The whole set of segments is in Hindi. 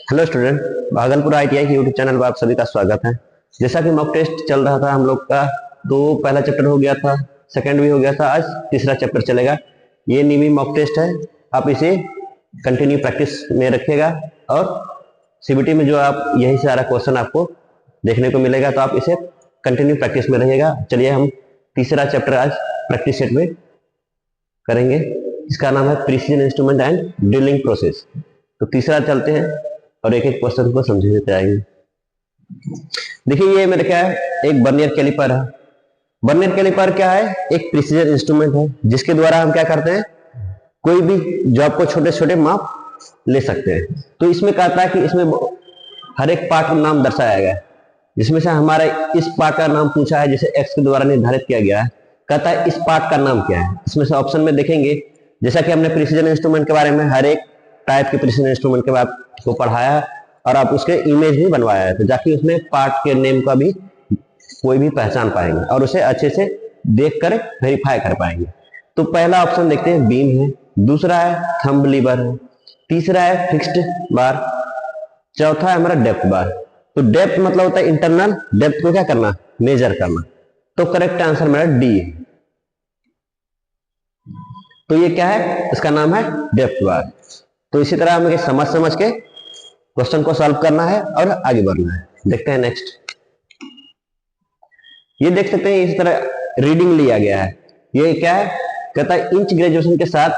हेलो स्टूडेंट, भागलपुर आईटीआई के यूट्यूब चैनल पर आप सभी का स्वागत है। जैसा कि मॉक टेस्ट चल रहा था हम लोग का, तो पहला चैप्टर हो गया था, सेकंड भी हो गया था, आज तीसरा चैप्टर चलेगा। ये निमी मॉक टेस्ट है, आप इसे कंटिन्यू प्रैक्टिस में रखिएगा और सीबीटी में जो आप यही सारा क्वेश्चन आपको देखने को मिलेगा, तो आप इसे कंटिन्यू प्रैक्टिस में रहिएगा। चलिए हम तीसरा चैप्टर आज प्रैक्टिस सेट में करेंगे। इसका नाम है precision instrument and drilling process. तो तीसरा चलते हैं और एक एक क्वेश्चन को समझ लेते आएंगे। देखिए, ये मेरे क्या है, एक बर्नियर कैलिपर है। बर्नियर कैलिपर क्या है? एक प्रिसीजन इंस्ट्रूमेंट है जिसके द्वारा हम क्या करते हैं, कोई भी जो आपको छोटे छोटे माप ले सकते हैं। तो इसमें कहता है कि इसमें हर एक पार्ट का नाम दर्शाया गया है, जिसमें से हमारा इस पार्ट का नाम पूछा है जिसे एक्स के द्वारा निर्धारित किया गया है। कहता है इस पार्ट का नाम क्या है। इसमें से ऑप्शन में देखेंगे, जैसा कि हमने प्रिसीजन इंस्ट्रूमेंट के बारे में हर एक टाइप के प्रिसीजन इंस्ट्रूमेंट के बारे को पढ़ाया और आप उसके इमेज भी बनवाया है, तो जाके उसमें पार्ट के नेम का भी कोई भी पहचान पाएंगे और उसे अच्छे से देखकर वेरीफाई कर पाएंगे। तो पहला ऑप्शन देखते हैं, बीम है। दूसरा है थंब लीवर है। तीसरा है फिक्स्ड बार। चौथा है हमारा डेप्थ बार। तो डेप्थ मतलब होता है इंटरनल डेप्थ को क्या करना, मेजर करना। तो करेक्ट आंसर मेरा डी है। तो ये क्या है, इसका नाम है डेप्थ बार। तो इसी तरह हमें समझ समझ के क्वेश्चन को सॉल्व करना है और आगे बढ़ना है। देखते हैं नेक्स्ट। ये देख सकते हैं, इस तरह रीडिंग लिया गया है। ये क्या है, कहता है इंच ग्रेजुएशन के साथ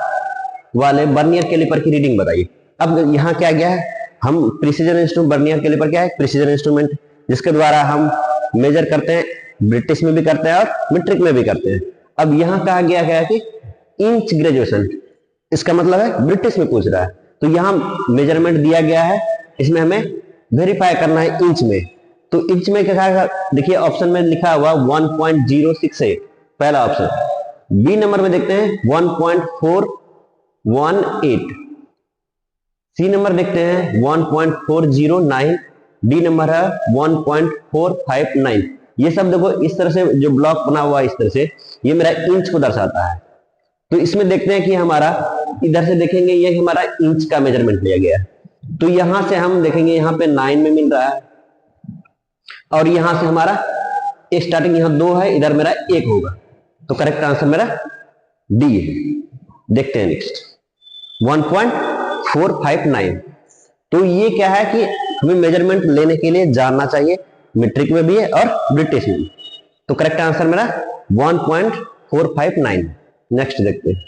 वाले बर्नियर कैलिपर की रीडिंग बताइए। अब यहाँ क्या गया है, हम प्रिसीजन इंस्ट्रूमेंट, बर्नियर कैलिपर क्या है, प्रिसीजन इंस्ट्रूमेंट जिसके द्वारा हम मेजर करते हैं, ब्रिटिश में भी करते हैं और मीट्रिक में भी करते हैं। अब यहाँ कहा गया है कि इंच ग्रेजुएशन, इसका मतलब है ब्रिटिश में पूछ रहा है। तो यहाँ मेजरमेंट दिया गया है, इसमें हमें वेरीफाई करना है इंच में। तो इंच में क्या है, देखिए ऑप्शन में लिखा हुआ 1.068 पहला ऑप्शन। बी नंबर में देखते हैं 1.418। सी नंबर देखते हैं 1.409। डी नंबर है 1.459। ये सब देखो इस तरह से जो ब्लॉक बना हुआ है, इस तरह से ये मेरा इंच को दर्शाता है। तो इसमें देखते हैं कि हमारा इधर से देखेंगे, ये हमारा इंच का मेजरमेंट लिया गया है। तो यहां से हम देखेंगे, यहाँ पे 9 में मिल रहा है और यहां से हमारा स्टार्टिंग यहाँ 2 है, इधर मेरा 1 होगा। तो करेक्ट आंसर मेरा डी है। देखते हैं नेक्स्ट 1.459। तो ये क्या है कि हमें मेजरमेंट लेने के लिए जानना चाहिए, मीट्रिक में भी है और ब्रिटिश में भी। तो करेक्ट आंसर मेरा 1.459। नेक्स्ट देखते हैं।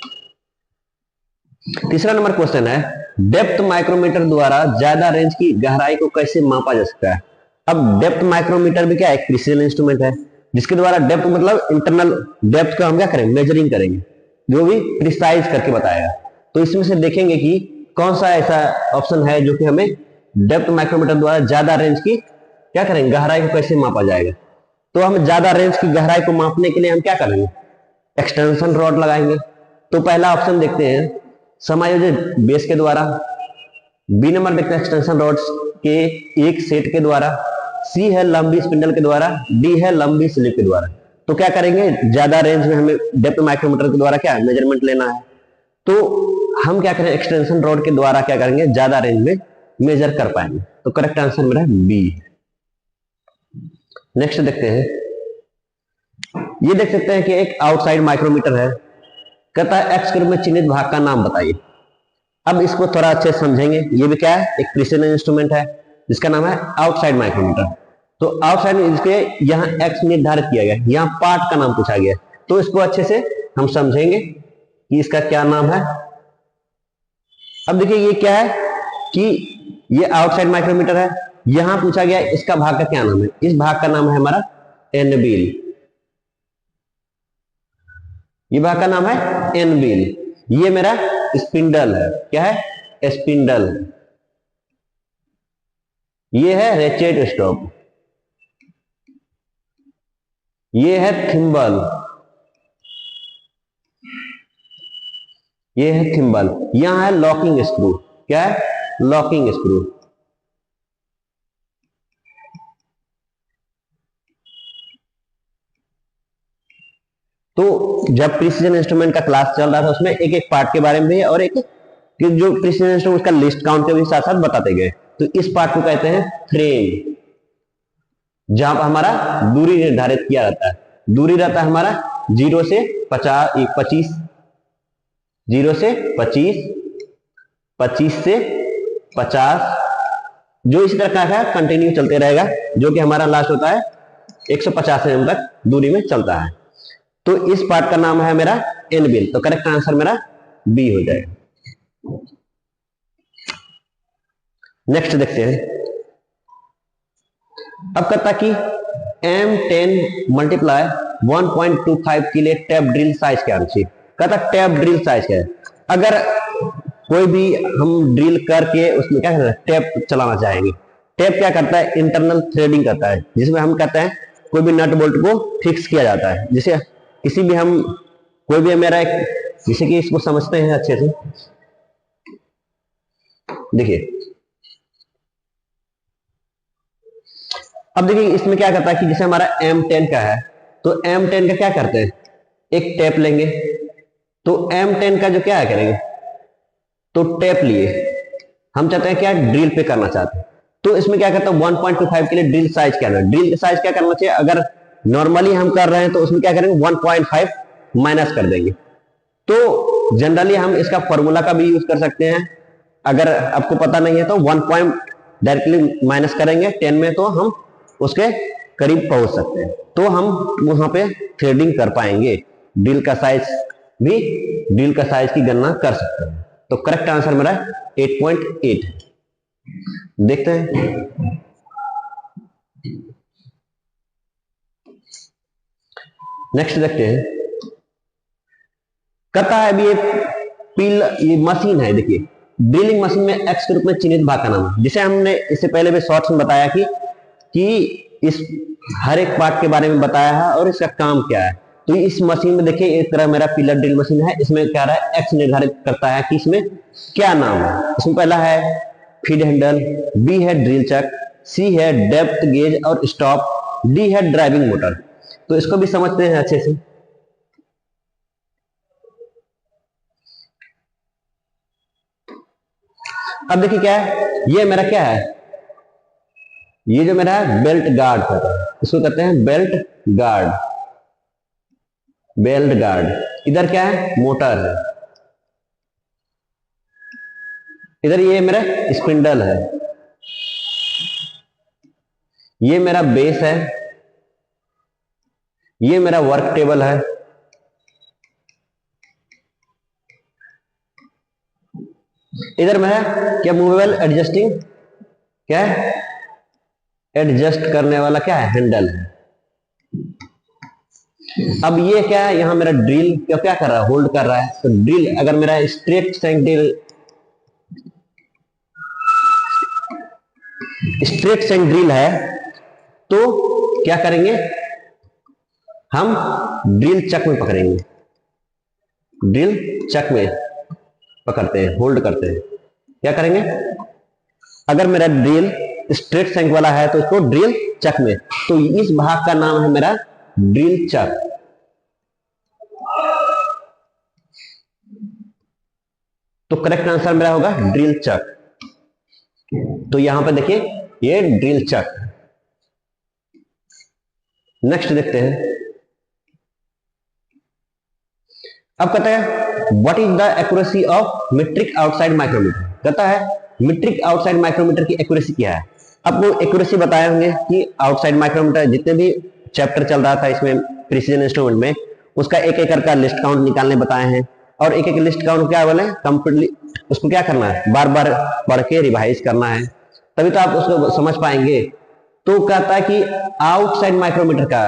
तीसरा नंबर क्वेश्चन है, डेप्थ माइक्रोमीटर द्वारा ज्यादा रेंज की गहराई को कैसे मापा जा सकता है। अब डेप्थ माइक्रोमीटर भी क्या है, एक प्रिसीजन इंस्ट्रूमेंट है जिसके द्वारा डेप्थ मतलब इंटरनल डेप्थ का हम क्या करेंगे, मेजरिंग करेंगे, जो भी प्रिसाइज करके बताएगा। तो इसमें से देखेंगे कि कौन सा ऐसा ऑप्शन है जो कि हमें डेप्थ माइक्रोमीटर द्वारा ज्यादा रेंज की क्या करेंगे, गहराई को कैसे मापा जाएगा। तो हम ज्यादा रेंज की गहराई को मापने के लिए हम क्या करेंगे, एक्सटेंशन रॉड लगाएंगे। तो पहला ऑप्शन देखते हैं, समायोजित बेस के द्वारा। बी नंबर देखते हैं एक्सटेंशन रॉड्स के एक सेट के द्वारा। सी है लंबी स्पिंडल के द्वारा। डी है लंबी स्लिप के द्वारा। तो क्या करेंगे, ज्यादा रेंज में हमें डेप्थ माइक्रोमीटर के द्वारा क्या मेजरमेंट लेना है, तो हम क्या करें, एक्सटेंशन रॉड के द्वारा क्या करेंगे, ज्यादा रेंज में मेजर कर पाएंगे। तो करेक्ट आंसर मेरा बी। नेक्स्ट देखते हैं। ये देख सकते हैं कि एक आउटसाइड माइक्रोमीटर है। कहता है एक्स के रूप में चिन्हित भाग का नाम बताइए। अब इसको थोड़ा अच्छे से समझेंगे। ये भी क्या है, एक प्रिसीजन इंस्ट्रूमेंट है जिसका नाम है आउटसाइड माइक्रोमीटर। तो आउटसाइड में इसके यहाँ एक्स निर्धारित किया गया, यहाँ पार्ट का नाम पूछा गया। तो इसको अच्छे से हम समझेंगे कि इसका क्या नाम है। अब देखिए ये क्या है कि ये आउटसाइड माइक्रोमीटर है, यहां पूछा गया इसका भाग का क्या नाम है। इस भाग का नाम है हमारा एनबील। ये भाग का नाम है एनबील। ये मेरा स्पिंडल है, क्या है, स्पिंडल। ये है रेचेट स्टॉप। ये है थिम्बल। ये है थिम्बल। यहां है लॉकिंग स्क्रू, क्या है, लॉकिंग स्क्रू। तो जब प्रिसीजन इंस्ट्रूमेंट का क्लास चल रहा था उसमें एक एक पार्ट के बारे में भी और एक जो प्रिसीजन इंस्ट्रूमेंट का लिस्ट काउंट के भी साथ साथ बताते गए। तो इस पार्ट को कहते हैं फ्रेम, जहां पर हमारा दूरी निर्धारित किया जाता है। दूरी रहता है हमारा 0 से 25, 0 से 25, 25 से 50, जो इसी तरह का कंटिन्यू चलते रहेगा, जो कि हमारा लास्ट होता है 150 एम तक दूरी में चलता है। तो इस पार्ट का नाम है मेरा एन बिल, तो करेक्ट आंसर मेरा बी हो जाएगा। नेक्स्ट देखते हैं। अब कहता कि M10 मल्टीप्लाई 1.25 के लिए टैप ड्रिल साइज क्या होना चाहिए। कहता टैप ड्रिल साइज क्या है। अगर कोई भी हम ड्रिल करके उसमें क्या करते हैं, टैप चलाना चाहेंगे। टैप क्या करता है, इंटरनल थ्रेडिंग करता है, जिसमें हम कहते हैं कोई भी नट बोल्ट को फिक्स किया जाता है। जैसे किसी भी हम कोई भी मेरा एक, जैसे कि इसको समझते हैं अच्छे से, देखिए अब देखिए इसमें क्या करता है कि जैसे हमारा M10 का है, तो M10 का क्या करते हैं, एक टेप लेंगे, तो M10 का जो क्या है करेंगे, तो टेप लिए हम चाहते हैं क्या, ड्रिल पे करना चाहते हैं, तो इसमें क्या करता है 1.25 के लिए ड्रिल साइज क्या है, ड्रिल साइज क्या करना चाहिए। अगर नॉर्मली हम कर रहे हैं तो उसमें क्या करेंगे 1.5 माइनस कर देंगे। तो जनरली हम इसका फॉर्मूला का भी यूज कर सकते हैं। अगर आपको पता नहीं है तो 1 पॉइंट डायरेक्टली माइनस करेंगे 10 में, तो हम उसके करीब पहुंच सकते हैं, तो हम वहां पे थ्रेडिंग कर पाएंगे। ड्रिल का साइज भी, ड्रिल का साइज की गणना कर सकते हैं। तो करेक्ट आंसर मेरा 8.8 है। देखते हैं नेक्स्ट, देखते हैं। कहता है अभी ये मशीन है, देखिए ड्रिलिंग मशीन में एक्स के रूप में चिन्हित भाग का नाम है। जिसे हमने इससे पहले भी शॉर्ट्स में बताया कि इस हर एक पार्ट के बारे में बताया है और इसका काम क्या है। तो इस मशीन में देखिए एक तरह मेरा पिलर ड्रिल मशीन है, इसमें क्या रहा है, एक्स निर्धारित करता है कि इसमें क्या नाम है। इसमें पहला है फीड हैंडल, बी है ड्रिल चक, सी है डेप्थ गेज और स्टॉप, डी है ड्राइविंग मोटर। तो इसको भी समझते हैं अच्छे से। अब देखिए क्या है, ये मेरा क्या है, ये जो मेरा है बेल्ट गार्ड है, इसको कहते हैं बेल्ट गार्ड, बेल्ट गार्ड। इधर क्या है, मोटर है, इधर ये मेरा स्पिंडल है, ये मेरा बेस है, ये मेरा वर्क टेबल है, इधर मेरा क्या मूवेबल एडजस्टिंग, क्या है एडजस्ट करने वाला क्या है, हैंडल है। अब ये क्या है, यहां मेरा ड्रिल क्या कर रहा है, होल्ड कर रहा है। तो ड्रिल अगर मेरा स्ट्रेट सेंक ड्रिल, स्ट्रेट सेंक ड्रिल है, तो क्या करेंगे, हम ड्रिल चक में पकड़ेंगे, ड्रिल चक में पकड़ते हैं, होल्ड करते हैं। क्या करेंगे, अगर मेरा ड्रिल स्ट्रेट सेंक वाला है तो इसको ड्रिल चक में, तो इस भाग का नाम है मेरा ड्रिल चक। तो करेक्ट आंसर मेरा होगा ड्रिल चक। तो यहां पर देखिए ये ड्रिल चक। नेक्स्ट देखते हैं। अब कहता है what is the accuracy of metric outside micrometer. कहता है मीट्रिक आउटसाइड माइक्रोमीटर की एक्यूरेसी क्या है। आपको एक्यूरेसी बताए होंगे कि आउटसाइड माइक्रोमीटर जितने भी चैप्टर चल रहा था इसमें प्रिसीजन इंस्ट्रूमेंट में, उसका एक एक का लिस्ट काउंट निकालने बताए हैं। और एक एक लिस्ट काउंट क्या बोले, कंप्लीटली उसको क्या करना है, बार बार पढ़ के रिवाइज करना है, तभी तो आप उसको समझ पाएंगे। तो कहता है कि आउटसाइड माइक्रोमीटर का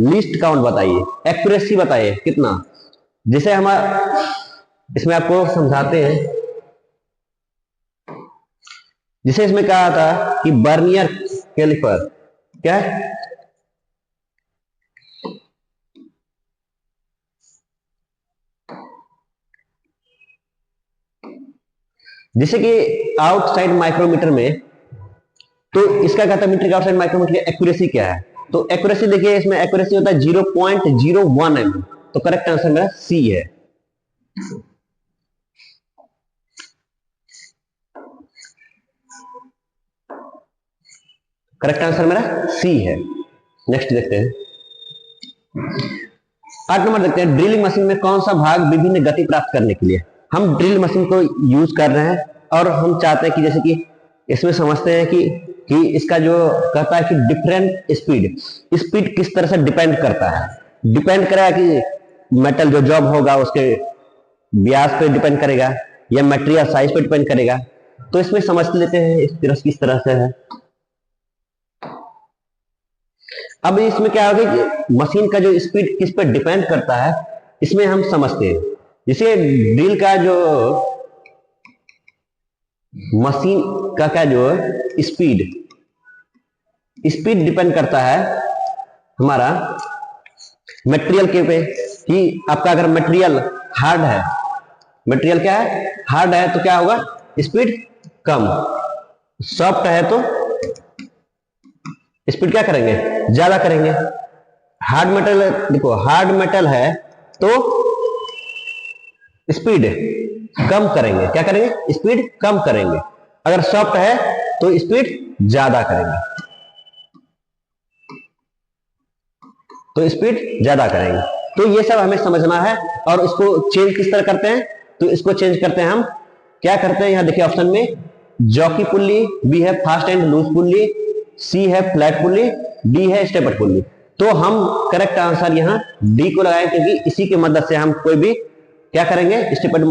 लिस्ट काउंट बताइए, एक्यूरेसी बताइए कितना। जिसे हम इसमें आपको समझाते हैं, जिसे इसमें कहा था कि बर्नियर कैलिपर क्या है, जिसे कि आउटसाइड माइक्रोमीटर में, तो इसका कहता है मीट्रिक आउटसाइड माइक्रोमीटर की एक्यूरेसी क्या है। तो एक्यूरेसी देखिए इसमें एक्यूरेसी होता है 0.01 mm। तो करेक्ट आंसर मेरा सी है। करेक्ट आंसर मेरा सी है। नेक्स्ट देखते हैं 8 नंबर देखते हैं, ड्रिलिंग मशीन में कौन सा भाग विभिन्न गति प्राप्त करने के लिए। हम ड्रिल मशीन को यूज कर रहे हैं और हम चाहते हैं कि जैसे कि इसमें समझते हैं कि इसका जो कहता है कि डिफरेंट स्पीड किस तरह से डिपेंड करता है। डिपेंड करेगा कि मेटल जो जॉब होगा उसके व्यास पे डिपेंड करेगा या मटेरियल साइज पे डिपेंड करेगा। तो इसमें समझ लेते हैं इस तरह किस तरह से है। अब इसमें क्या होगा कि मशीन का जो स्पीड किस पर डिपेंड करता है इसमें हम समझते हैं। जैसे ड्रिल का जो मशीन का क्या जो स्पीड डिपेंड करता है हमारा मटेरियल के पे, कि आपका अगर मटेरियल हार्ड है, मटेरियल क्या है हार्ड है, तो क्या होगा स्पीड कम, सॉफ्ट है तो स्पीड क्या करेंगे ज्यादा करेंगे। हार्ड मेटल देखो, हार्ड मेटल है तो स्पीड कम करेंगे, क्या करेंगे स्पीड कम करेंगे। अगर सॉफ्ट है तो स्पीड ज्यादा करेंगे, तो स्पीड ज्यादा करेंगे। तो ये सब हमें समझना है। और इसको चेंज किस तरह करते हैं, तो इसको चेंज करते हैं हम क्या करते हैं, यहां देखिए ऑप्शन में जॉकी पुल्ली, बी है फास्ट एंड लूज पुल्ली, सी है फ्लैट पुल्ली, डी है स्टेपर पुल्ली। तो हम करेक्ट आंसर यहां डी को लगाएं, क्योंकि इसी की मदद से हम कोई भी क्या करेंगे स्टेपर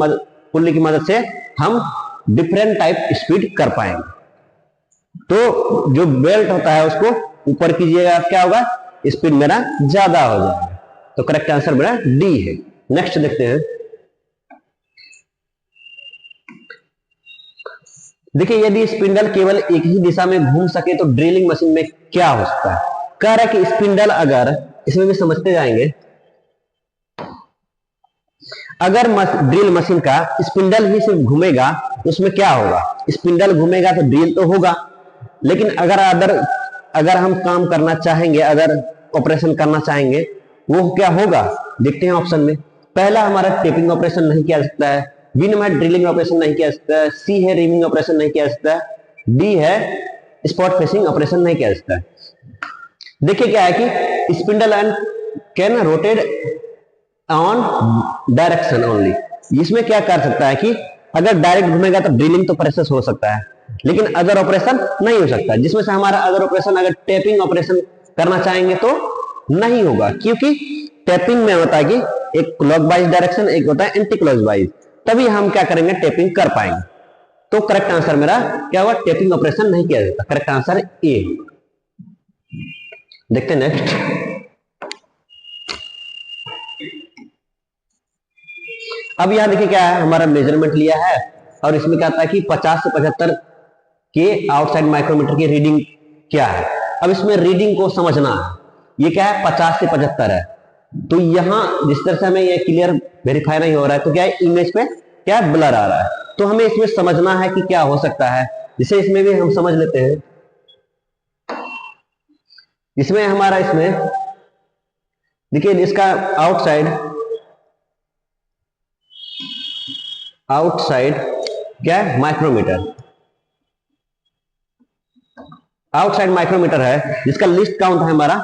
पुल्ली की मदद से हम डिफरेंट टाइप स्पीड कर पाएंगे। तो जो बेल्ट होता है उसको ऊपर कीजिएगा, क्या होगा स्पीड मेरा ज्यादा हो जाएगा। तो करेक्ट आंसर मेरा डी है। नेक्स्ट देखते हैं, देखिए यदि स्पिंडल केवल एक ही दिशा में घूम सके तो ड्रिलिंग मशीन में क्या हो सकता है। कह रहा है कि स्पिंडल, अगर इसमें भी समझते जाएंगे, अगर ड्रिल मशीन का स्पिंडल ही सिर्फ घूमेगा तो उसमें क्या होगा, स्पिंडल घूमेगा तो ड्रिल तो होगा, लेकिन अगर हम काम करना चाहेंगे, अगर ऑपरेशन करना चाहेंगे, वो क्या होगा देखते हैं ऑप्शन में। पहला हमारा टेपिंग ऑपरेशन नहीं किया जा सकता है, बी नंबर ड्रिलिंग ऑपरेशन नहीं किया जा सकता है, सी है रिमिंग ऑपरेशन नहीं किया जा सकता है, डी है स्पॉट फेसिंग ऑपरेशन नहीं किया जा सकता है। देखिए क्या है कि spindle and can rotate on direction only. इसमें क्या कर सकता है कि अगर डायरेक्ट घूमेगा तो ड्रिलिंग तो प्रोसेस हो सकता है, लेकिन अदर ऑपरेशन नहीं हो सकता। जिसमें से हमारा अदर ऑपरेशन, अगर टेपिंग ऑपरेशन करना चाहेंगे तो नहीं होगा, क्योंकि टेपिंग में होता है कि एक क्लॉकवाइज डायरेक्शन, एक होता है एंटी क्लॉकवाइज, तभी हम क्या करेंगे टेपिंग कर पाएंगे। तो करेक्ट आंसर मेरा क्या हुआ, टेपिंग ऑपरेशन नहीं किया जाता। Correct answer A. देखते हैं नेक्स्ट, अब यहां देखिए क्या है, हमारा मेजरमेंट लिया है और इसमें क्या आता है कि 50 से 75 के आउटसाइड माइक्रोमीटर की रीडिंग क्या है। अब इसमें रीडिंग को समझना है, ये क्या है 50 से 75 है। तो यहां जिस तरह से हमें ये क्लियर वेरीफाई नहीं हो रहा है, तो क्या है इमेज पे क्या ब्लर आ रहा है, तो हमें इसमें समझना है कि क्या हो सकता है। जिसे इसमें भी हम समझ लेते हैं, इसमें हमारा इसमें देखिए इसका आउटसाइड क्या है माइक्रोमीटर, आउटसाइड माइक्रोमीटर है, जिसका लिस्ट काउंट है हमारा,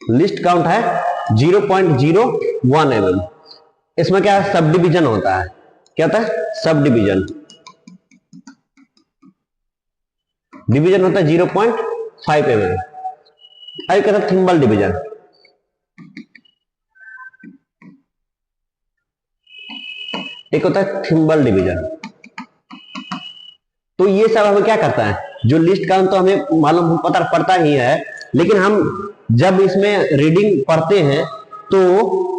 लिस्ट काउंट है 0.01 mm। इसमें क्या है सब डिवीजन होता है, क्या होता है सब डिवीजन, डिवीजन होता है 0.5 mm। अब कहता है थिम्बल डिवीजन, एक होता है थिम्बल डिवीजन। तो ये सब हमें क्या करता है, जो लिस्ट काउंट तो हमें मालूम पता पड़ता ही है, लेकिन हम जब इसमें रीडिंग पढ़ते हैं तो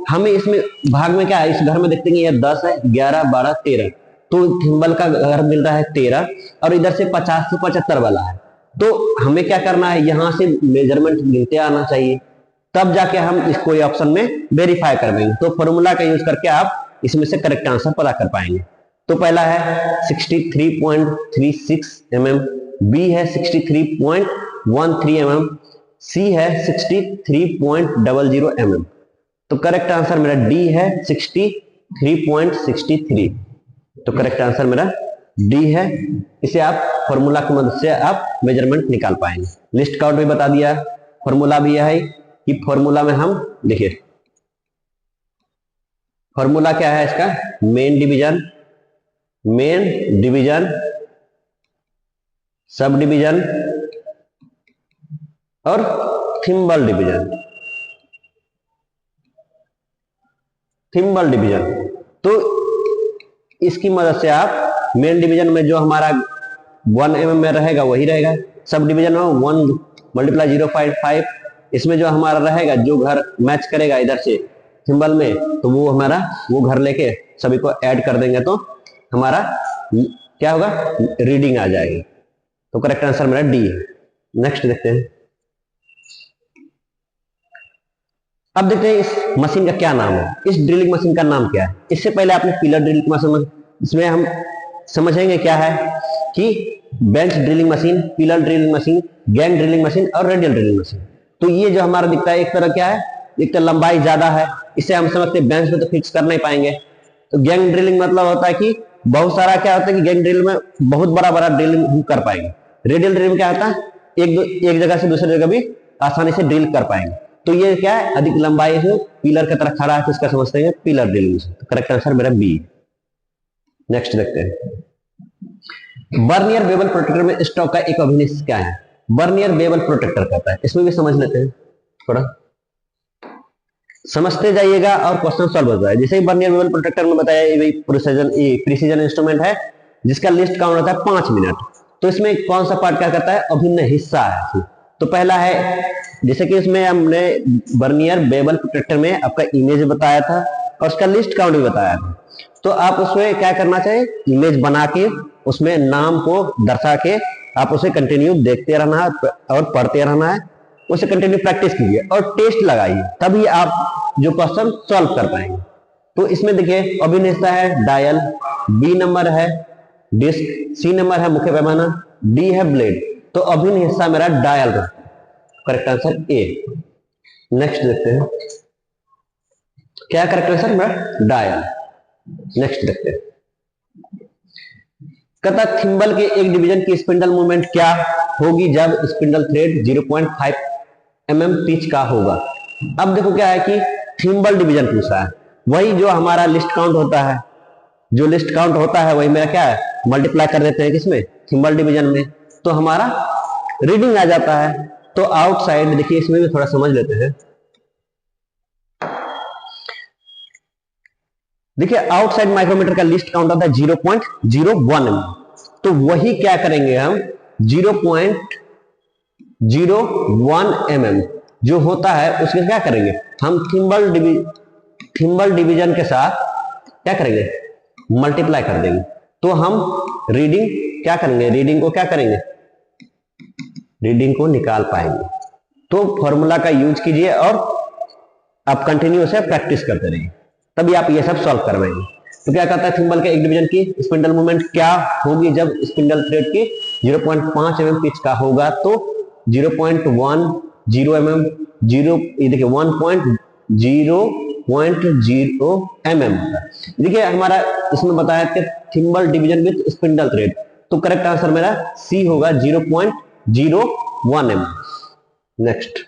हमें इसमें भाग में क्या है, इस घर में देखते हैं ये 10 है, 11, 12, 13, तो थिम्बल का घर मिल रहा है 13, और इधर से 50 से 75 वाला है। तो हमें क्या करना है, यहां से मेजरमेंट गिनते आना चाहिए, तब जाके हम इसको ये ऑप्शन में वेरीफाई कर पाएंगे। तो फॉर्मूला का यूज करके आप इसमें से करेक्ट आंसर पता कर पाएंगे। तो पहला है 63.36 mm, बी है 63.13 mm, सी है 63.00 mm। तो करेक्ट आंसर मेरा डी है 63.63। तो करेक्ट आंसर मेरा डी है। इसे आप फॉर्मूला की मदद से आप मेजरमेंट निकाल पाएंगे। लिस्ट काउंट भी बता दिया, फॉर्मूला भी है कि फॉर्मूला में हम देखिए फॉर्मूला क्या है इसका, मेन डिवीजन, सब डिवीजन और थिम्बल डिवीजन। तो इसकी मदद से आप मेन डिवीजन में जो हमारा 1 mm में रहेगा वही रहेगा, सब डिवीजन में 1 × 0.5, इसमें जो हमारा रहेगा जो घर मैच करेगा इधर से सिंबल में, तो वो हमारा वो घर लेके सभी को ऐड कर देंगे तो हमारा क्या होगा, रीडिंग आ जाएगी। तो करेक्ट आंसर मेरा डी है। नेक्स्ट देखते हैं। अब देखते हैं इस मशीन का क्या नाम है, इस ड्रिलिंग मशीन का नाम क्या है। इससे पहले आपने पिलर ड्रिलिंग मशीन, इसमें हम समझेंगे क्या है कि bench drilling machine, pillar drilling machine, gang drilling machine और रेडियल ड्रिलिंग मशीन। तो ये जो हमारा दिखता है एक तरह क्या है, एक तो लंबाई ज्यादा है, इससे हम समझते हैं बेंच में तो फिक्स कर नहीं पाएंगे। तो गैंग ड्रिलिंग मतलब होता है कि बहुत सारा क्या होता है कि गैंग ड्रिल में बहुत बड़ा ड्रिलिंग हम कर पाएंगे। रेडियल ड्रिल में क्या होता है, एक जगह से दूसरी जगह भी आसानी से ड्रिल कर पाएंगे। तो ये क्या है, अधिक लंबाई से पिलर की तरह खड़ा है तो इसका समझते हैं पिलर ड्रिलिंग। तो करेक्ट आंसर मेरा बी। नेक्स्ट देखते हैं। बर्नियर बेवल प्रोटेक्टर में स्टॉक का एक अभिनिष्ठ क्या है। बर्नियर बेवल प्रोटेक्टर कहता है, इसमें भी समझ लेते हैं, थोड़ा समझते जाइएगा और क्वेश्चन सॉल्व हो जाए। जैसे बर्नियर बेवल प्रोटेक्टर में बताया ये प्रिसीजन इंस्ट्रूमेंट है जिसका लिस्ट काउंट होता है 5 मिनट। तो इसमें कौन सा पार्ट क्या करता है, अभिन्न हिस्सा है। तो पहला है जैसे कि इसमें हमने बर्नियर बेवल प्रोटेक्टर में आपका इमेज बताया था और उसका लिस्ट काउंट भी बताया था। तो आप उसमें क्या करना चाहिए, इमेज बना के उसमें नाम को दर्शा के आप उसे कंटिन्यू देखते रहना है और पढ़ते रहना है, उसे कंटिन्यू प्रैक्टिस कीजिए और टेस्ट लगाइए, तभी आप जो क्वेश्चन सॉल्व कर पाएंगे। तो इसमें देखिए अभिन्न हिस्सा है डायल, बी नंबर है डिस्क, सी नंबर है मुख्य पैमाना, डी है ब्लेड। तो अभिन्न हिस्सा मेरा डायल का करेक्ट आंसर ए। नेक्स्ट देखते हैं क्या करेक्ट आंसर मेरा डायल। नेक्स्ट देखते हैं, कहता थिम्बल के एक डिवीजन की स्पिंडल मूवमेंट क्या होगी जब स्पिंडल थ्रेड 0.5 mm पिच का होगा। अब देखो क्या है कि थिम्बल डिवीजन पूछा है, वही जो हमारा लिस्ट काउंट होता है, जो लिस्ट काउंट होता है वही मेरा क्या है, मल्टीप्लाई कर देते हैं किसमें, थिम्बल डिवीजन में, तो हमारा रीडिंग आ जाता है। तो आउटसाइड देखिए इसमें भी थोड़ा समझ लेते हैं। देखिए आउटसाइड माइक्रोमीटर का लिस्ट काउंट होता है 0.01 mm। तो वही क्या करेंगे हम 0.01 mm जो होता है उसके क्या करेंगे हम थिम्बल डिवीजन के साथ क्या करेंगे, मल्टीप्लाई कर देंगे। तो हम रीडिंग क्या करेंगे, रीडिंग को क्या करेंगे, रीडिंग को निकाल पाएंगे। तो फॉर्मूला का यूज कीजिए और आप कंटिन्यू से प्रैक्टिस करते रहिए, तभी आप ये सब सॉल्व करवाएंगे। तो क्या कहता है थिम्बल के एक डिवीजन की स्पिंडल मूवमेंट क्या होगी जब स्पिंडल थ्रेड की 0.5 mm पिच का होगा। तो 0.10 mm, ये देखिए 1.0 mm। देखिए हमारा इसमें बताया कि thimble division with spindle thread, तो करेक्ट आंसर मेरा सी होगा 0.01 mm। नेक्स्ट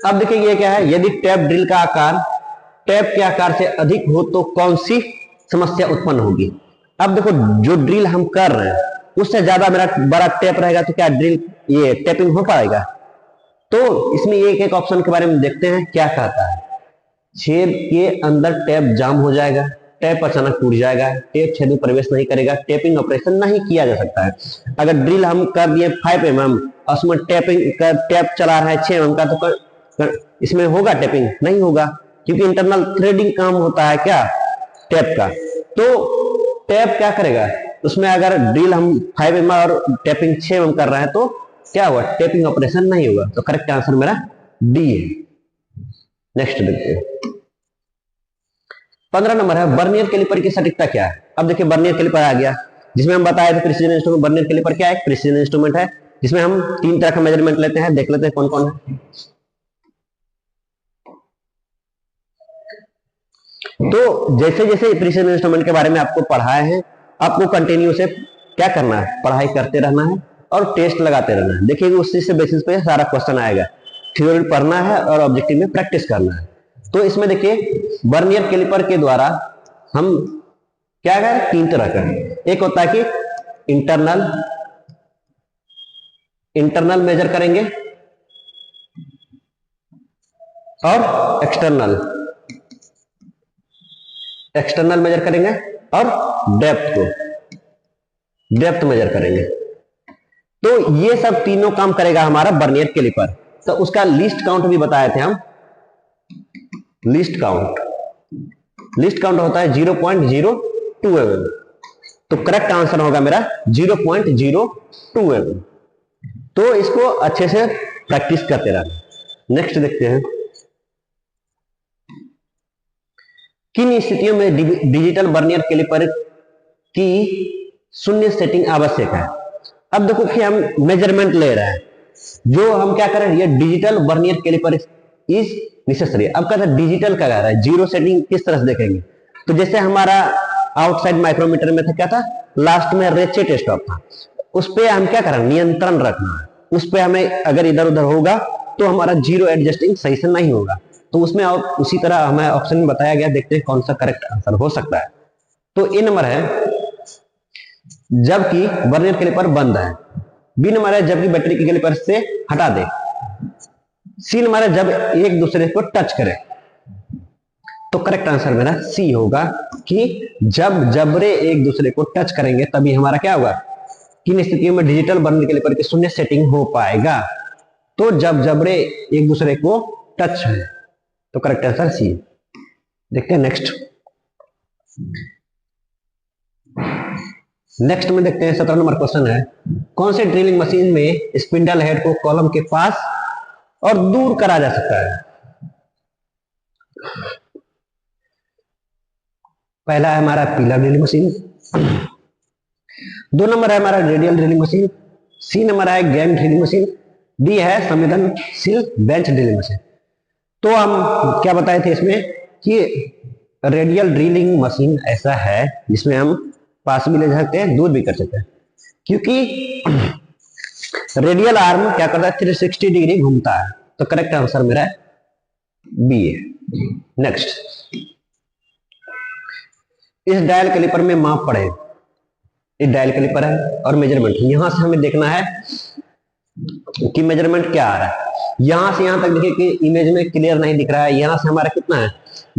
अब देखिए ये क्या है, यदि टैप ड्रिल का आकार टैप के आकार से अधिक हो तो कौन सी समस्या उत्पन्न होगी। अब देखो जो ड्रिल हम कर रहे हैं उससे ज्यादा मेरा बड़ा टैप रहेगा तो क्या ड्रिल ये टैपिंग हो पाएगा। तो इसमें एक ऑप्शन के बारे में देखते हैं क्या कहता है, छेद के अंदर टैप जाम हो जाएगा, टैप अचानक टूट जाएगा, टैप छेद में प्रवेश नहीं करेगा, टैपिंग ऑपरेशन नहीं किया जा सकता है। अगर ड्रिल हम कर दिए 5 mm उसमें टैप चला रहा है 6 mm का, तो इसमें होगा टैपिंग, नहीं होगा, क्योंकि इंटरनल थ्रेडिंग काम होता है क्या टैप का। तो टैप क्या करेगा उसमें, अगर ड्रिल हम 5 mm और टैपिंग 6 mm कर रहे हैं तो क्या हुआ, टैपिंग ऑपरेशन नहीं होगा। तो करेक्ट आंसर मेरा डी है। नेक्स्ट देखते हैं 15 नंबर है, बर्नियर कैलिपर की सटीकता क्या है। अब देखिए बर्नियर कैलिपर आ गया जिसमें हम बताए थे प्रिसीजन इंस्ट्रूमेंट। बर्नियर कैलिपर क्या है, प्रिसीजन इंस्ट्रूमेंट है जिसमें हम 3 तरह का मेजरमेंट लेते हैं, देख लेते हैं कौन कौन है। तो जैसे जैसे प्रिसीजन इंस्ट्रूमेंट के बारे में आपको पढ़ाए हैं आपको कंटिन्यू से क्या करना है, पढ़ाई करते रहना है और टेस्ट लगाते रहना है। देखिए उसी से बेसिस पे सारा क्वेश्चन आएगा, थ्योरी पढ़ना है और ऑब्जेक्टिव में प्रैक्टिस करना है। तो इसमें देखिए वर्नियर कैलिपर के द्वारा हम क्या करें, 3 तरह का, एक होता है कि इंटरनल मेजर करेंगे और एक्सटर्नल मेजर करेंगे और डेप्थ मेजर करेंगे। तो ये सब तीनों काम करेगा हमारा वर्नियर कैलिपर। तो उसका लीस्ट काउंट भी बताए थे हम, लीस्ट काउंट होता है 0.02 mm। तो करेक्ट आंसर होगा मेरा 0.02 mm। तो इसको अच्छे से प्रैक्टिस करते रहना। नेक्स्ट देखते हैं, किन स्थितियों में डिजिटल वर्नियर कैलिपर की शून्य सेटिंग आवश्यक है। अब देखो कि हम मेजरमेंट ले रहे हैं, जो हम क्या करें, ये digital vernier caliper is necessary. अब कहते हैं डिजिटल का कह रहा है, जीरो सेटिंग किस तरह से देखेंगे। तो जैसे हमारा आउटसाइड माइक्रोमीटर में था, क्या था, लास्ट में रेचेट स्टॉप था, उस पर हम क्या करें, नियंत्रण रखना है। उस पर हमें अगर इधर उधर होगा तो हमारा जीरो एडजस्टिंग सही से नहीं होगा। तो उसमें उसी तरह हमें ऑप्शन में बताया गया, देखते हैं कौन सा करेक्ट आंसर हो सकता है। तो ए नंबर है जबकि वर्नियर कैलिपर बंद है। बी नंबर है जबकि बैटरी के कैलिपर से हटा दे। सी नंबर है जब एक दूसरे को टच करे। तो करेक्ट आंसर मेरा सी होगा कि जब जबरे एक दूसरे को टच करेंगे तभी हमारा क्या होगा, किन स्थितियों में डिजिटल वर्नियर कैलिपर की शून्य सेटिंग हो पाएगा। तो जब जबरे एक दूसरे को टच है। तो करेक्ट आंसर सी। देखते हैं नेक्स्ट में देखते हैं 17 नंबर क्वेश्चन है, कौन से ड्रिलिंग मशीन में स्पिंडल हेड को कॉलम के पास और दूर करा जा सकता है। पहला है हमारा पिलर ड्रिलिंग मशीन, 2 नंबर है हमारा radial drilling machine, C number है गैम ड्रिलिंग मशीन, डी है संवेदनशील बेंच ड्रिलिंग मशीन। तो हम क्या बताए थे इसमें कि रेडियल ड्रिलिंग मशीन ऐसा है जिसमें हम पास भी ले सकते हैं, दूर भी कर सकते हैं, क्योंकि रेडियल आर्म क्या करता है, 360 डिग्री घूमता है। तो करेक्ट आंसर मेरा बी है। नेक्स्ट, इस डायल कैलिपर में माप पड़े, इस डायल कैलिपर है और मेजरमेंट, यहां से हमें देखना है कि मेजरमेंट क्या आ रहा है। यहां से यहां तक देखिए कि इमेज में क्लियर नहीं दिख रहा है, यहां से हमारा कितना है,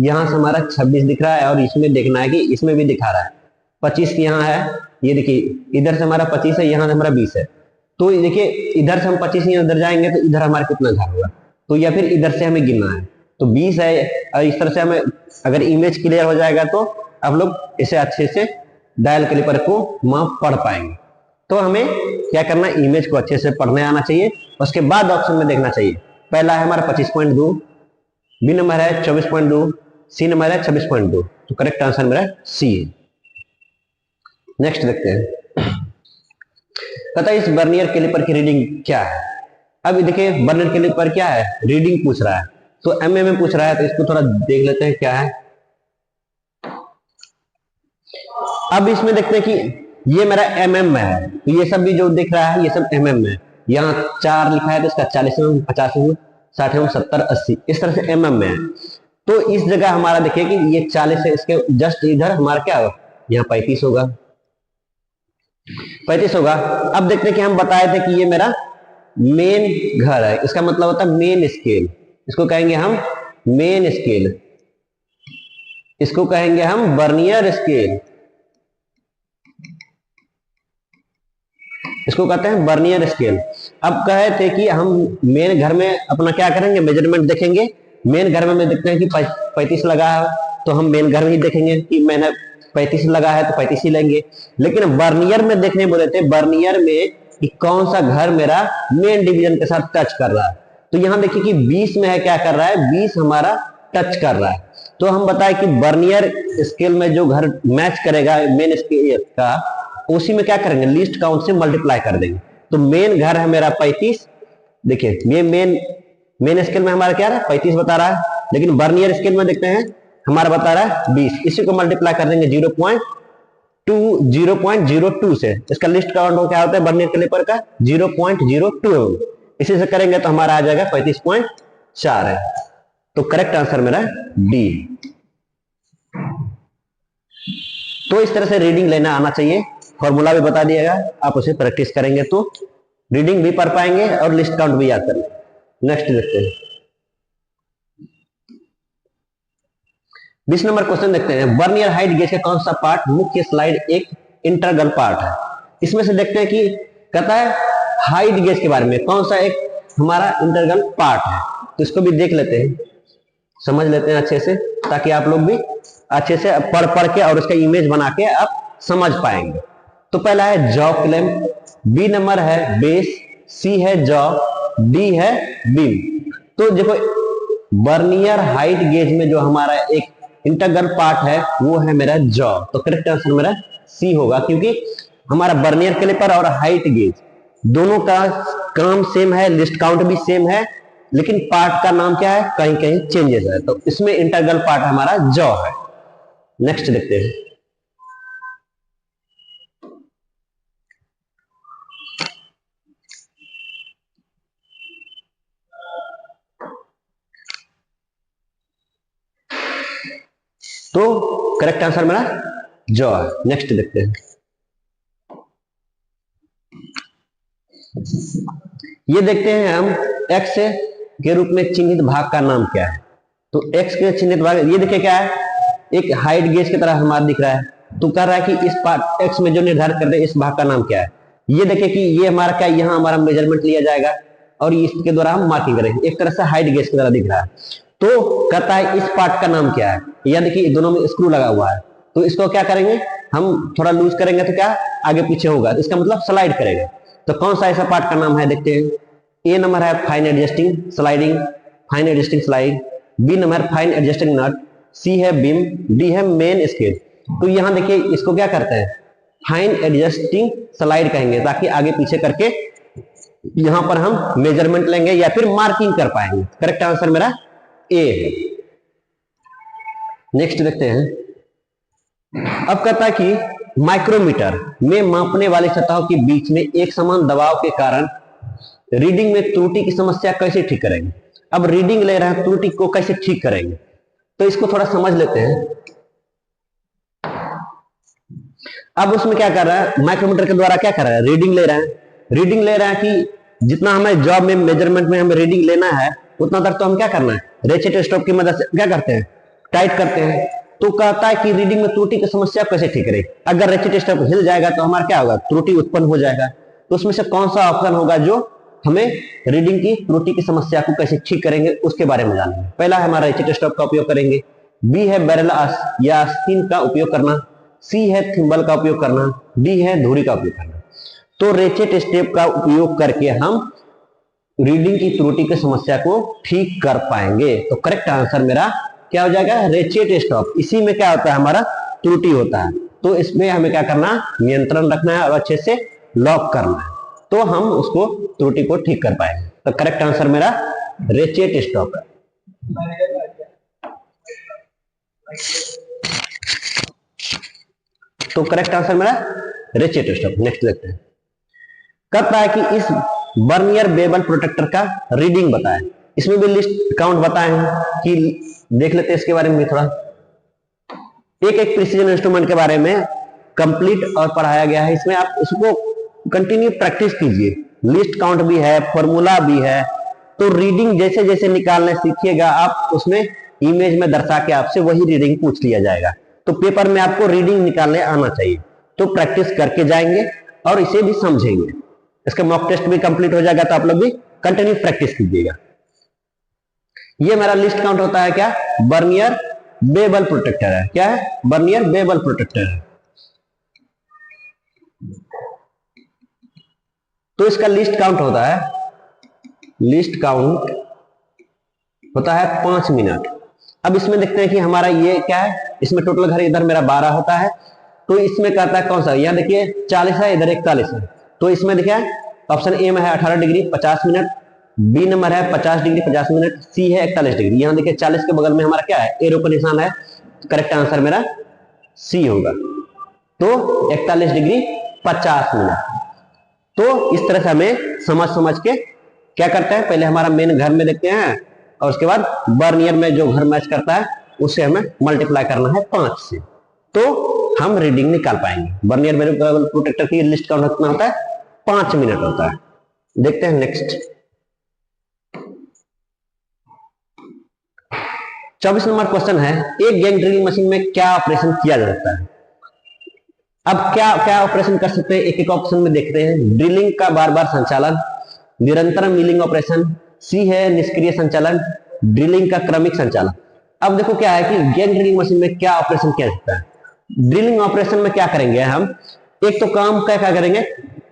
यहां से हमारा 26 दिख रहा है और इसमें देखना है कि इसमें भी दिखा रहा है 25 यहाँ है। ये देखिए इधर से हमारा 25 है, यहाँ से हमारा 20 है। तो देखिए इधर से हम 25 इधर जाएंगे तो इधर हमारा कितना घर होगा, तो या फिर इधर से हमें गिनना है। तो 20 है और इस तरह से हमें अगर इमेज क्लियर हो जाएगा तो आप लोग इसे अच्छे से डायल कैलिपर को माप पढ़ पाएंगे। तो हमें क्या करना है, इमेज को अच्छे से पढ़ने आना चाहिए, उसके बाद ऑप्शन में देखना चाहिए। पहला है हमारा 25.2, बी नंबर है 24.2, सी नंबर है 26.2। तो करेक्ट आंसर मेरा सी है। नेक्स्ट देखते हैं, पता है इस वर्नियर कैलिपर की रीडिंग क्या है। अब देखिए वर्नियर कैलिपर क्या है, रीडिंग पूछ रहा है, तो एमएम में पूछ रहा है, तो इसको थोड़ा देख लेते हैं क्या है। अब इसमें देखते हैं कि ये मेरा एमएम में है, तो ये सब भी जो दिख रहा है ये सब एमएम में। यहाँ 4 लिखा है तो इसका 40 mm, 50 mm, 60 mm, 70, 80 इस तरह से एमएम में है। तो इस जगह हमारा देखिए कि ये 40 है, इसके जस्ट इधर हमारा क्या होगा, यहाँ 35 होगा, 35 होगा। अब देखते हैं कि हम बताए थे कि ये मेरा मेन घर है, इसका मतलब होता है मेन स्केल, इसको कहेंगे हम मेन स्केल, इसको कहेंगे हम वर्नियर स्केल, इसको कहते हैं वर्नियर स्केल। अब कहे थे कि हम मेन घर में अपना क्या करेंगे, मेजरमेंट देखेंगे। मेन घर में देखते हैं कि 35 लगा है, तो हम मेन घर में ही देखेंगे कि मैंने 35 लगा है तो 35 ही लेंगे। लेकिन वर्नियर में देखने बोले थे, वर्नियर में कि कौन सा घर मेरा मेन डिवीजन के साथ टच कर रहा है। तो यहां देखिए कि 20 में है, क्या कर रहा है, 20 हमारा टच कर रहा है। तो हम बताए कि वर्नियर स्केल में जो घर मैच करेगा मेन स्केल का, उसी में क्या करेंगे, लीस्ट काउंट से मल्टीप्लाई कर देंगे। तो मेन घर है मेरा 35, देखिए ये मेन स्केल में हमारा क्या है 35 बता रहा है, लेकिन वर्नियर स्केल में देखते हैं हमारा बता रहा है 20, इसी को मल्टीप्लाई कर देंगे 0.02 से इसका लिस्ट काउंट क्या होता है बर्नियर कैलिपर का 0.02। इसी से करेंगे तो हमारा आ जाएगा 35.4 है। तो करेक्ट आंसर मेरा डी। तो इस तरह से रीडिंग लेना आना चाहिए, फॉर्मूला भी बता दिएगा, आप उसे प्रैक्टिस करेंगे तो रीडिंग भी पढ़ पाएंगे और लिस्ट काउंट भी याद कर लेंगे। नेक्स्ट देखते हैं 20 नंबर क्वेश्चन देखते हैं। वर्नियर हाइट गेज का कौन सा पार्ट मुख्य स्लाइड एक इंटरगल पार्ट है। इसमें से देखते हैं कि कहता है हाइट गेज के बारे में कौन सा एक हमारा इंटरगल पार्ट है। तो इसको भी देख लेते हैं, समझ लेते हैं अच्छे से, ताकि आप लोग भी अच्छे से पढ़ के और उसका इमेज बना के आप समझ पाएंगे। तो पहला है जॉ क्लैंप, बी नंबर है बेस, सी है जॉ, डी है बीम। तो देखो वर्नियर हाइट गेज में जो हमारा एक इंटरगल पार्ट है वो है मेरा जॉ। तो करेक्ट आंसर मेरा सी होगा, क्योंकि हमारा वर्नियर कैलिपर और हाइट गेज दोनों का काम सेम है, लिस्ट काउंट भी सेम है, लेकिन पार्ट का नाम क्या है, कहीं कहीं चेंजेस है। तो इसमें इंटरगल पार्ट हमारा जॉ है। नेक्स्ट देखते हैं तो करेक्ट आंसर मेरा जॉ है। नेक्स्ट देखते हैं ये देखते हैं हम एक्स के रूप में चिन्हित भाग का नाम क्या है। तो एक्स के चिन्हित भाग ये देखिए क्या है, एक हाइट गेज की तरह हमारा दिख रहा है। तो कह रहा है कि इस पार्ट एक्स में जो निर्धारित करते हैं इस भाग का नाम क्या है। ये देखिए कि ये हमारा क्या, यहाँ हमारा मेजरमेंट लिया जाएगा और इसके द्वारा हम मार्किंग करेंगे। एक तरह से हाइट गेज की तरह दिख रहा है। तो कहता है इस पार्ट का नाम क्या है। यह देखिए दोनों में स्क्रू लगा हुआ है। तो इसको क्या करेंगे हम, थोड़ा लूज करेंगे तो क्या आगे पीछे होगा, इसका मतलब स्लाइड करेंगे। तो कौन सा ऐसा पार्ट का नाम है देखते हैं। ए नंबर है fine adjusting sliding, fine adjusting slide, B number fine adjusting nut, C है बीम, डी है मेन स्केल। तो यहां देखिए इसको क्या करते हैं फाइन एडजस्टिंग स्लाइड कहेंगे, ताकि आगे पीछे करके यहां पर हम मेजरमेंट लेंगे या फिर मार्किंग कर पाएंगे। करेक्ट आंसर मेरा ए है। नेक्स्ट देखते हैं, अब कहता है कि माइक्रोमीटर में मापने वाली सतहों के बीच में एक समान दबाव के कारण रीडिंग में त्रुटि की समस्या कैसे ठीक करेंगे। अब रीडिंग ले रहे हैं, त्रुटि को कैसे ठीक करेंगे, तो इसको थोड़ा समझ लेते हैं। अब उसमें क्या कर रहा है, माइक्रोमीटर के द्वारा क्या कर रहा है, रीडिंग ले रहा है। रीडिंग ले रहा है कि जितना हमें जॉब में मेजरमेंट में हमें रीडिंग लेना है उतना तक तो हम क्या करना है, रेचेट स्टॉप की मदद से क्या करते हैं, टाइट करते हैं। तो कहता है कि रीडिंग में त्रुटि की समस्या कैसे ठीक करें। अगर रेचेट स्टॉप हिल जाएगा तो हमारा क्या होगा, त्रुटि उत्पन्न हो जाएगा। तो उसमें से कौन सा ऑप्शन होगा जो हमें रीडिंग की त्रुटि की समस्या को कैसे ठीक करेंगे उसके बारे में जानेंगे। पहला है हमारा रेचेट स्टॉप का उपयोग करेंगे, बी है बैरल या आस्तीन का उपयोग करना, सी है थिम्बल का उपयोग करना, डी है धुरी का उपयोग करना। तो रेचेट स्टेप का उपयोग करके हम रीडिंग की त्रुटि की समस्या को ठीक कर पाएंगे। तो करेक्ट आंसर मेरा क्या हो जाएगा, रेचेट स्टॉप। इसी में क्या होता है, हमारा त्रुटि होता है। तो इसमें हमें क्या करना, नियंत्रण रखना है और अच्छे से लॉक करना है, तो हम उसको त्रुटि को ठीक कर पाएंगे। तो करेक्ट आंसर मेरा रेचेट स्टॉप है। तो करेक्ट आंसर मेरा रेचेट स्टॉप। नेक्स्ट देखते हैं, कहता है कि इस वर्नियर बेवल प्रोटेक्टर का रीडिंग बताएं। इसमें भी लिस्ट काउंट बताए हैं कि देख लेते हैं इसके बारे में थोड़ा। एक एक प्रिसीजन इंस्ट्रूमेंट के बारे में कंप्लीट और पढ़ाया गया है। इसमें आप इसको कंटिन्यू प्रैक्टिस कीजिए, लिस्ट काउंट भी है, फॉर्मूला भी है। तो रीडिंग जैसे जैसे निकालने सीखिएगा आप, उसमें इमेज में दर्शा के आपसे वही रीडिंग पूछ लिया जाएगा। तो पेपर में आपको रीडिंग निकालने आना चाहिए। तो प्रैक्टिस करके जाएंगे और इसे भी समझेंगे। इसका मॉक टेस्ट भी कंप्लीट हो जाएगा, तो आप लोग भी कंटिन्यू प्रैक्टिस कीजिएगा। ये मेरा लिस्ट काउंट होता है क्या, वर्नियर बेवल प्रोटेक्टर है। क्या है, वर्नियर बेवल प्रोटेक्टर है। तो इसका लिस्ट काउंट होता है, लिस्ट काउंट होता है 5 मिनट। अब इसमें देखते हैं कि हमारा ये क्या है, इसमें टोटल घर इधर मेरा 12 होता है। तो इसमें कहता है कौन सा, यहाँ देखिए 40 है, इधर 41 है। तो इसमें देखिए ऑप्शन ए में है 18 डिग्री 50 मिनट, बी नंबर है 50 डिग्री 50 मिनट, सी है 41 डिग्री। यहाँ देखिए 40 के बगल में हमारा क्या है, एरो का निशान है। करेक्ट आंसर मेरा सी होगा। तो 41 डिग्री 50 मिनट। तो इस तरह से हमें समझ समझ के क्या करते हैं, पहले हमारा मेन घर में देखते हैं और उसके बाद वर्नियर में जो घर मैच करता है उससे हमें मल्टीप्लाई करना है 5 से, तो हम रीडिंग निकाल पाएंगे। वर्नियर वेरिएबल प्रोटेक्टर की लिस्ट काउंट कितना होता है, 5 मिनट होता है। देखते हैं नेक्स्ट 24 नंबर क्वेश्चन है, एक गैंग ड्रिलिंग मशीन में क्या ऑपरेशन किया जा सकता है। अब क्या क्या ऑपरेशन कर सकते हैं, एक एक ऑप्शन में देखते हैं। ड्रिलिंग का बार बार संचालन, निरंतर मिलिंग ऑपरेशन, सी है निष्क्रिय संचालन, ड्रिलिंग का क्रमिक संचालन। अब देखो क्या है कि गैंग ड्रिलिंग मशीन में क्या ऑपरेशन किया जाता है। ड्रिलिंग ऑपरेशन में क्या करेंगे हम, एक तो काम क्या क्या करेंगे,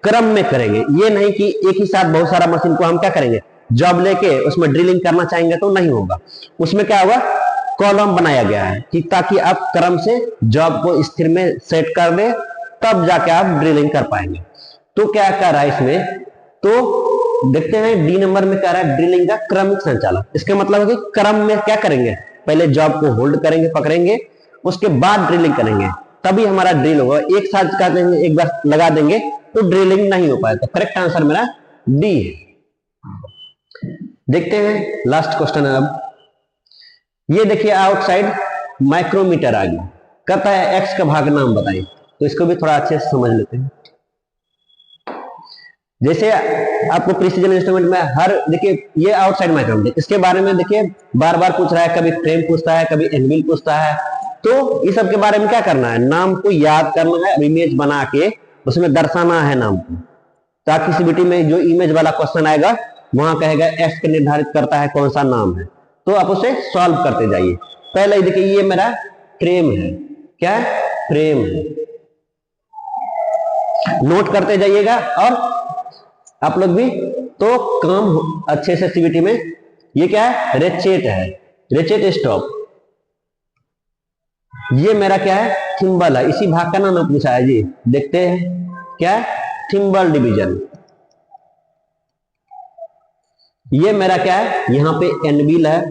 क्रम में करेंगे। ये नहीं कि एक ही साथ बहुत सारा मशीन को हम क्या करेंगे, जॉब लेके उसमें ड्रिलिंग करना चाहेंगे तो नहीं होगा। उसमें क्या होगा, कॉलम बनाया गया है कि ताकि आप क्रम से जॉब को स्थिर में सेट कर दे, तब जाके आप ड्रिलिंग कर पाएंगे। तो क्या कर रहा है इसमें, तो देखते हैं डी नंबर में क्या रहा है, ड्रिलिंग का क्रमिक संचालन। इसका मतलब है कि क्रम में क्या करेंगे, पहले जॉब को होल्ड करेंगे, पकड़ेंगे, उसके बाद ड्रिलिंग करेंगे, तभी हमारा ड्रिल होगा। एक साथ कर देंगे, एक बार लगा देंगे तो ड्रिलिंग नहीं हो पाएगा। करेक्ट आंसर मेरा डी है। देखते हैं लास्ट क्वेश्चन है। अब ये देखिए आउटसाइड माइक्रोमीटर आ गया, कहता है एक्स का भाग नाम बताइए। तो इसको भी थोड़ा अच्छे से समझ लेते हैं। जैसे आपको प्रिसीजन इंस्ट्रूमेंट में हर, देखिए ये आउटसाइड माइक्रोमीटर, इसके बारे में देखिए बार बार पूछ रहा है, कभी फ्रेम पूछता है, कभी एनविल पूछता है। तो इस सब के बारे में क्या करना है, नाम को याद करना है, इमेज बना के उसमें दर्शाना है नाम को, ताकि सीबीटी में जो इमेज वाला क्वेश्चन आएगा वहां कहेगा एक्स के निर्धारित करता है कौन सा नाम है, तो आप उसे सॉल्व करते जाइए। पहले देखिए ये मेरा फ्रेम है, क्या है, फ्रेम है, नोट करते जाइएगा और आप लोग भी, तो काम अच्छे से सीबीटी में। ये क्या है, रेचेट है, रेचेट स्टॉप। ये मेरा क्या है, थिम्बल है, इसी भाग का नाम पूछा है जी। देखते हैं क्या है, थिम्बल डिवीजन। ये मेरा क्या है, यहां पे एनविल है,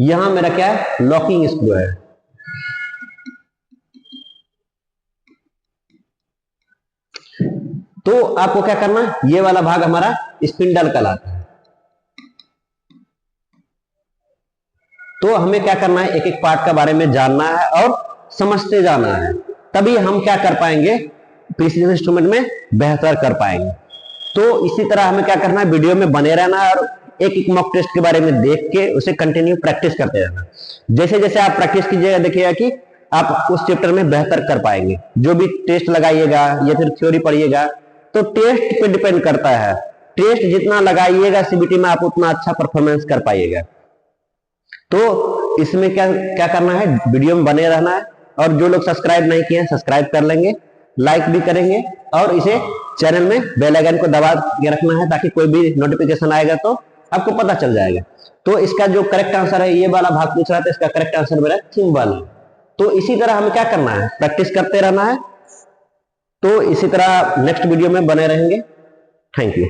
यहां मेरा क्या है, लॉकिंग स्क्रू है। तो आपको क्या करना है, ये वाला भाग हमारा स्पिंडल कहलाता है। तो हमें क्या करना है, एक एक पार्ट का बारे में जानना है और समझते जाना है, तभी हम क्या कर पाएंगे, प्रिसीजन इंस्ट्रूमेंट में बेहतर कर पाएंगे। तो इसी तरह हमें क्या करना है, वीडियो में बने रहना है और एक एक मॉक टेस्ट के बारे में देख के उसे कंटिन्यू प्रैक्टिस करते रहना। जैसे जैसे आप प्रैक्टिस कीजिएगा, देखिएगा कि आप उस चैप्टर में बेहतर कर पाएंगे। जो भी टेस्ट लगाइएगा या फिर थ्योरी पढ़िएगा, तो टेस्ट पे डिपेंड करता है। टेस्ट जितना लगाइएगा सीबीटी में, आप उतना अच्छा परफॉर्मेंस कर पाइएगा। तो इसमें क्या क्या करना है, वीडियो में बने रहना है, और जो लोग सब्सक्राइब नहीं किए हैं सब्सक्राइब कर लेंगे, लाइक भी करेंगे, और इसे चैनल में बेल आइकन को दबा के रखना है, ताकि कोई भी नोटिफिकेशन आएगा तो आपको पता चल जाएगा। तो इसका जो करेक्ट आंसर है, ये वाला भाग पूछ रहा था, इसका करेक्ट आंसर मेरा थिम्बल है। तो इसी तरह हमें क्या करना है, प्रैक्टिस करते रहना है। तो इसी तरह नेक्स्ट वीडियो में बने रहेंगे। Thank you.